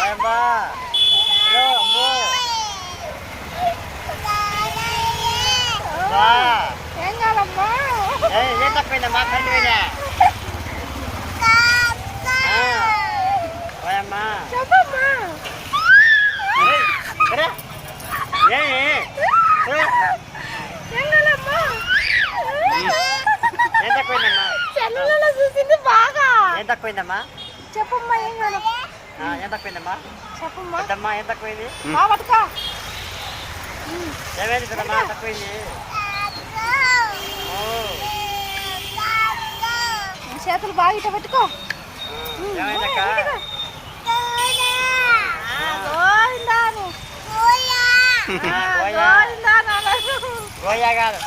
అమ్మా హలో అమ్మో ఏం కాదమ్మా ఏం తక్కువైందమ్మా కళ్ళు పోయినా పోయమ్మా చెప్పమ్మా ఏం కాదమ్మా ఏం తక్కువైందమ్మా సెల్లులలో చూసింది బాగా ఏం తక్కువైందమ్మా చెప్పమ్మా ఏం కాదు ఏం తక్కువైందమ్మా చెప్పమ్మా పెద్దమ్మా ఏం తక్కువైంది పట్టుకో ఏమైంది పెద్దమ్మా తక్కువైంది చేతులు బాగా ఇట పెట్టుకో ఏమైందక్క గోయిందాను గోయా కాదు